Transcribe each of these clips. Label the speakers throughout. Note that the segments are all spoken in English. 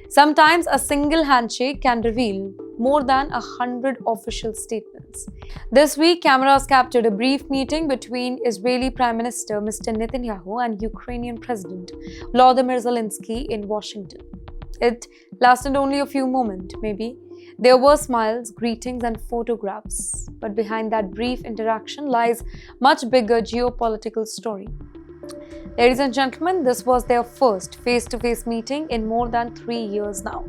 Speaker 1: Sometimes a single handshake can reveal more than 100 official statements. This week, cameras captured a brief meeting between Israeli Prime Minister Mr. Netanyahu and Ukrainian President Volodymyr Zelenskyy in Washington. It lasted only a few moments, maybe. There were smiles, greetings, and photographs. But behind that brief interaction lies much bigger geopolitical story. Ladies and gentlemen, this was their first face-to-face meeting in more than 3 years now.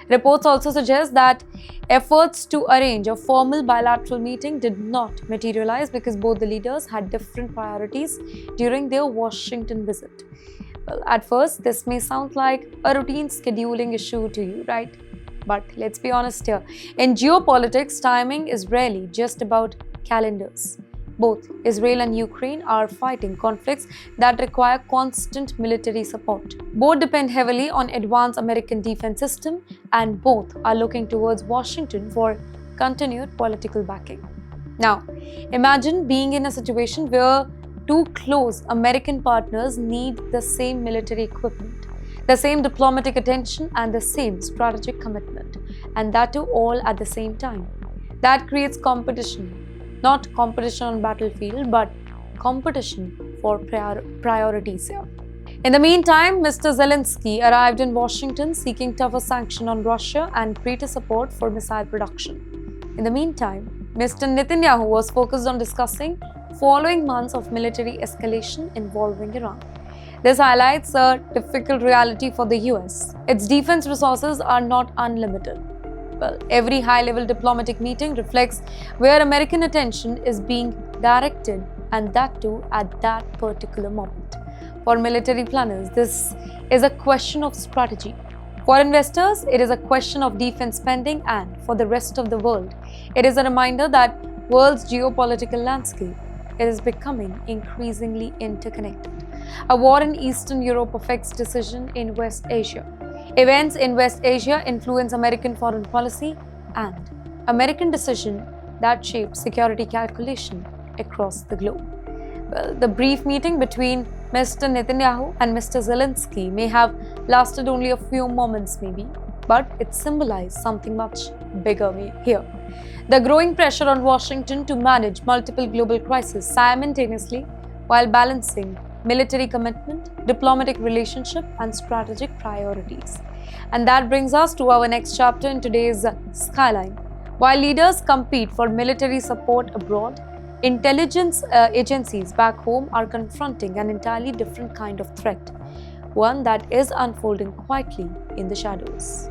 Speaker 1: Reports also suggest that efforts to arrange a formal bilateral meeting did not materialize because both the leaders had different priorities during their Washington visit. Well, at first, this may sound like a routine scheduling issue to you, right? But let's be honest here. In geopolitics, timing is rarely just about calendars. Both Israel and Ukraine are fighting conflicts that require constant military support. Both depend heavily on advanced American defense system, and both are looking towards Washington for continued political backing. Now, imagine being in a situation where two close American partners need the same military equipment, the same diplomatic attention, and the same strategic commitment, and that too all at the same time. That creates competition. Not competition on battlefield, but competition for priorities here. In the meantime, Mr. Zelenskyy arrived in Washington seeking tougher sanctions on Russia and greater support for missile production. In the meantime, Mr. Netanyahu was focused on discussing following months of military escalation involving Iran. This highlights a difficult reality for the US. Its defense resources are not unlimited. Well, every high-level diplomatic meeting reflects where American attention is being directed, and that too at that particular moment. For military planners, this is a question of strategy. For investors, it is a question of defense spending, and for the rest of the world, it is a reminder that world's geopolitical landscape is becoming increasingly interconnected. A war in Eastern Europe affects decisions in West Asia. Events in West Asia influence American foreign policy and American decisions that shape security calculation across the globe. Well, the brief meeting between Mr. Netanyahu and Mr. Zelenskyy may have lasted only a few moments maybe, but it symbolized something much bigger here. The growing pressure on Washington to manage multiple global crises simultaneously while balancing military commitment, diplomatic relationship, and strategic priorities. And that brings us to our next chapter in today's Skyline. While leaders compete for military support abroad, intelligence agencies back home are confronting an entirely different kind of threat, one that is unfolding quietly in the shadows.